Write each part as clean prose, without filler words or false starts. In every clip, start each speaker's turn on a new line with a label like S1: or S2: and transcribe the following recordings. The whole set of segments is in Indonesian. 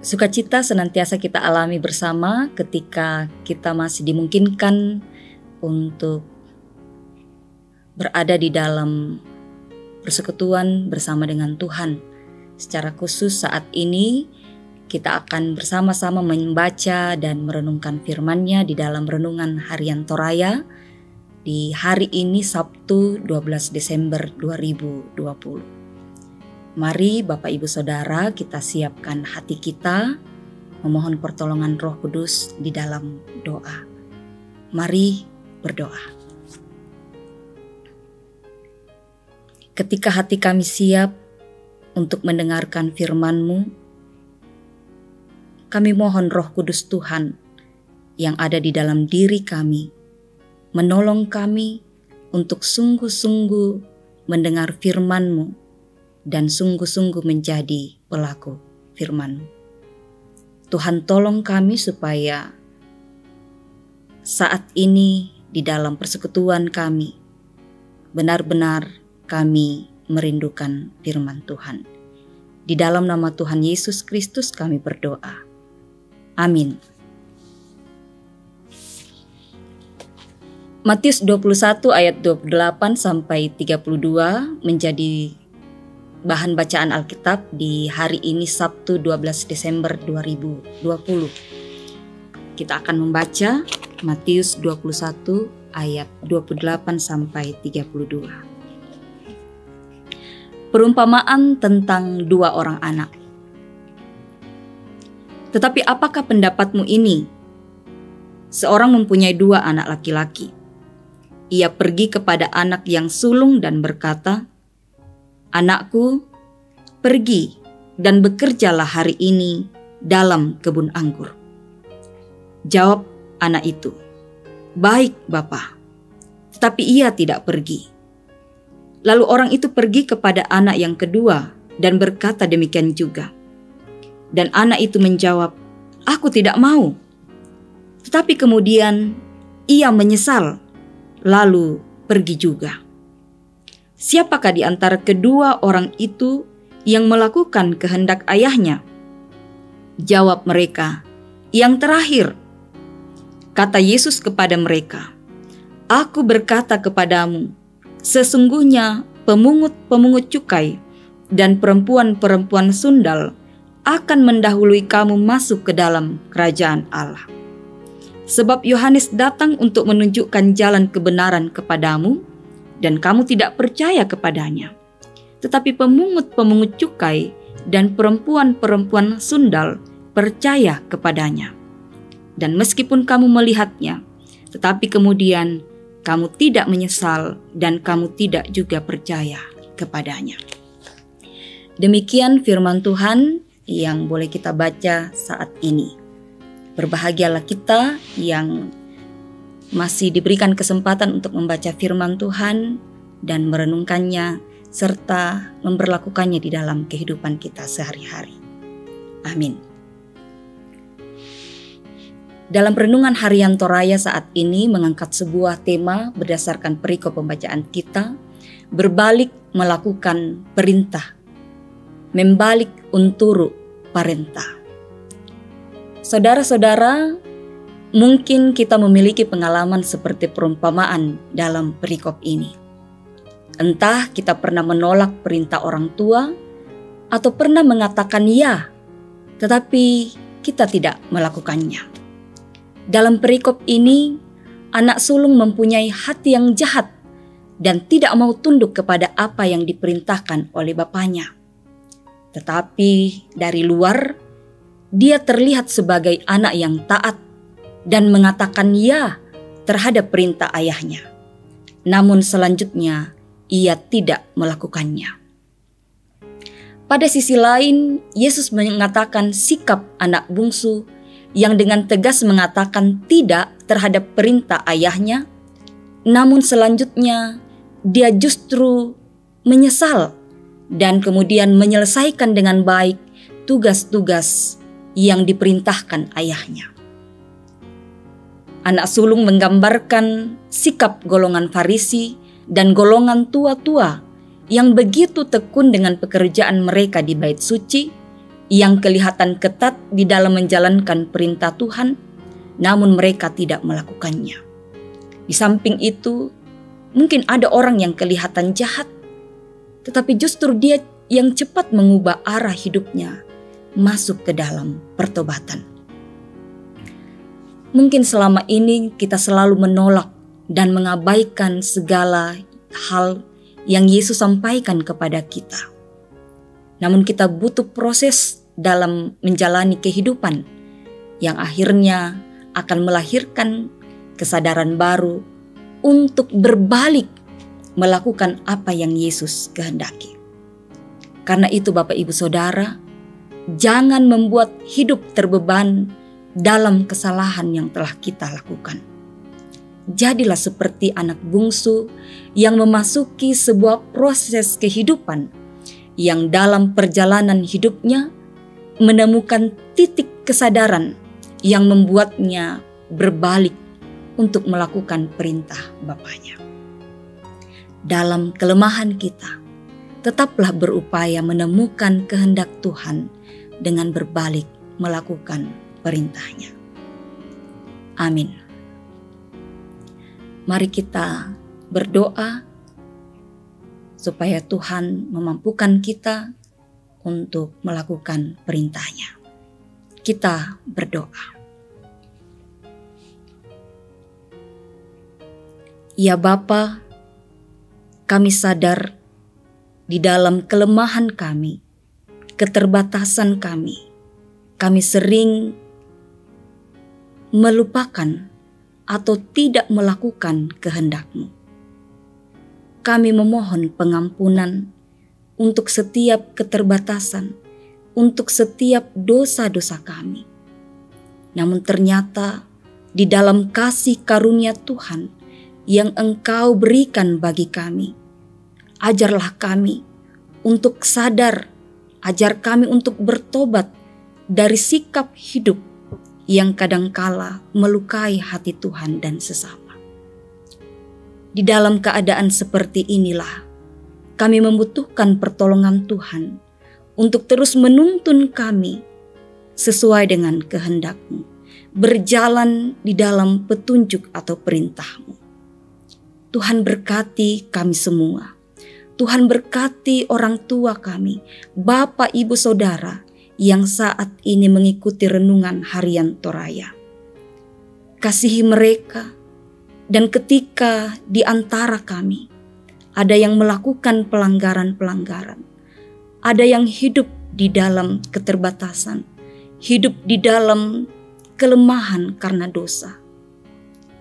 S1: Sukacita senantiasa kita alami bersama ketika kita masih dimungkinkan untuk berada di dalam persekutuan bersama dengan Tuhan. Secara khusus saat ini kita akan bersama-sama membaca dan merenungkan firman-Nya di dalam renungan harian Toraya di hari ini Sabtu 12 Desember 2020. Mari Bapak Ibu Saudara kita siapkan hati kita memohon pertolongan Roh Kudus di dalam doa. Mari berdoa. Ketika hati kami siap untuk mendengarkan firman-Mu, kami mohon Roh Kudus Tuhan yang ada di dalam diri kami, menolong kami untuk sungguh-sungguh mendengar firman-Mu dan sungguh-sungguh menjadi pelaku firman-Mu. Tuhan tolong kami supaya saat ini di dalam persekutuan kami, benar-benar kami merindukan firman Tuhan. Di dalam nama Tuhan Yesus Kristus kami berdoa. Amin. Matius 21 ayat 28 sampai 32 menjadi bahan bacaan Alkitab di hari ini Sabtu 12 Desember 2020. Kita akan membaca Matius 21 ayat 28 sampai 32. Perumpamaan tentang dua orang anak. Tetapi apakah pendapatmu ini? Seorang mempunyai dua anak laki-laki. Ia pergi kepada anak yang sulung dan berkata, "Anakku, pergi dan bekerjalah hari ini dalam kebun anggur." Jawab anak itu, "Baik, Bapa." Tetapi ia tidak pergi. Lalu orang itu pergi kepada anak yang kedua dan berkata demikian juga. Dan anak itu menjawab, "Aku tidak mau." Tetapi kemudian ia menyesal, lalu pergi juga. Siapakah di antara kedua orang itu yang melakukan kehendak ayahnya? Jawab mereka, "Yang terakhir." Kata Yesus kepada mereka, "Aku berkata kepadamu, sesungguhnya pemungut-pemungut cukai dan perempuan-perempuan sundal akan mendahului kamu masuk ke dalam kerajaan Allah. Sebab Yohanes datang untuk menunjukkan jalan kebenaran kepadamu, dan kamu tidak percaya kepadanya. Tetapi pemungut-pemungut cukai dan perempuan-perempuan sundal percaya kepadanya. Dan meskipun kamu melihatnya, tetapi kemudian kamu tidak menyesal dan kamu tidak juga percaya kepadanya." Demikian firman Tuhan yang boleh kita baca saat ini. Berbahagialah kita yang masih diberikan kesempatan untuk membaca firman Tuhan dan merenungkannya serta memberlakukannya di dalam kehidupan kita sehari-hari. Amin. Dalam renungan harian Toraya saat ini mengangkat sebuah tema berdasarkan perikop pembacaan kita, berbalik melakukan perintah, membalik unturu parentah. Saudara-saudara, mungkin kita memiliki pengalaman seperti perumpamaan dalam perikop ini. Entah kita pernah menolak perintah orang tua atau pernah mengatakan ya, tetapi kita tidak melakukannya. Dalam perikop ini, anak sulung mempunyai hati yang jahat dan tidak mau tunduk kepada apa yang diperintahkan oleh bapaknya. Tetapi dari luar, dia terlihat sebagai anak yang taat dan mengatakan ya terhadap perintah ayahnya. Namun selanjutnya ia tidak melakukannya. Pada sisi lain, Yesus mengatakan sikap anak bungsu yang dengan tegas mengatakan tidak terhadap perintah ayahnya. Namun selanjutnya dia justru menyesal dan kemudian menyelesaikan dengan baik tugas-tugas yang diperintahkan ayahnya. Anak sulung menggambarkan sikap golongan Farisi dan golongan tua-tua yang begitu tekun dengan pekerjaan mereka di bait suci, yang kelihatan ketat di dalam menjalankan perintah Tuhan, namun mereka tidak melakukannya. Di samping itu, mungkin ada orang yang kelihatan jahat, tetapi justru dia yang cepat mengubah arah hidupnya masuk ke dalam pertobatan. Mungkin selama ini kita selalu menolak dan mengabaikan segala hal yang Yesus sampaikan kepada kita. Namun kita butuh proses dalam menjalani kehidupan yang akhirnya akan melahirkan kesadaran baru untuk berbalik melakukan apa yang Yesus kehendaki. Karena itu Bapak Ibu Saudara, jangan membuat hidup terbeban dalam kesalahan yang telah kita lakukan. Jadilah seperti anak bungsu yang memasuki sebuah proses kehidupan yang dalam perjalanan hidupnya menemukan titik kesadaran yang membuatnya berbalik untuk melakukan perintah Bapaknya. Dalam kelemahan kita, tetaplah berupaya menemukan kehendak Tuhan dengan berbalik melakukan perintahnya. Amin. Mari kita berdoa supaya Tuhan memampukan kita untuk melakukan perintahnya. Kita berdoa. Ya Bapa, kami sadar di dalam kelemahan kami, keterbatasan kami sering melupakan atau tidak melakukan kehendak-Mu. Kami memohon pengampunan untuk setiap keterbatasan, untuk setiap dosa-dosa kami. Namun ternyata di dalam kasih karunia Tuhan yang Engkau berikan bagi kami, ajarlah kami untuk sadar, ajar kami untuk bertobat dari sikap hidup yang kadangkala melukai hati Tuhan dan sesama. Di dalam keadaan seperti inilah kami membutuhkan pertolongan Tuhan untuk terus menuntun kami sesuai dengan kehendak-Mu, berjalan di dalam petunjuk atau perintah-Mu. Tuhan berkati kami semua. Tuhan berkati orang tua kami, Bapak, Ibu, Saudara yang saat ini mengikuti renungan harian Toraya. Kasihi mereka, dan ketika di antara kami ada yang melakukan pelanggaran-pelanggaran, ada yang hidup di dalam keterbatasan, hidup di dalam kelemahan karena dosa,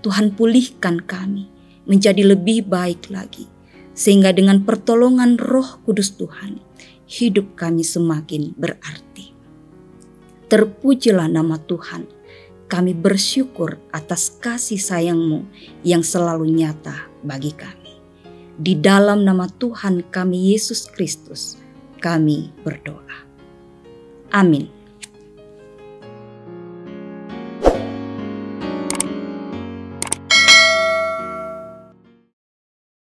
S1: Tuhan pulihkan kami menjadi lebih baik lagi, sehingga dengan pertolongan Roh Kudus Tuhan, hidup kami semakin berarti. Terpujilah nama Tuhan. Kami bersyukur atas kasih sayang-Mu yang selalu nyata bagi kami. Di dalam nama Tuhan kami Yesus Kristus, kami berdoa. Amin.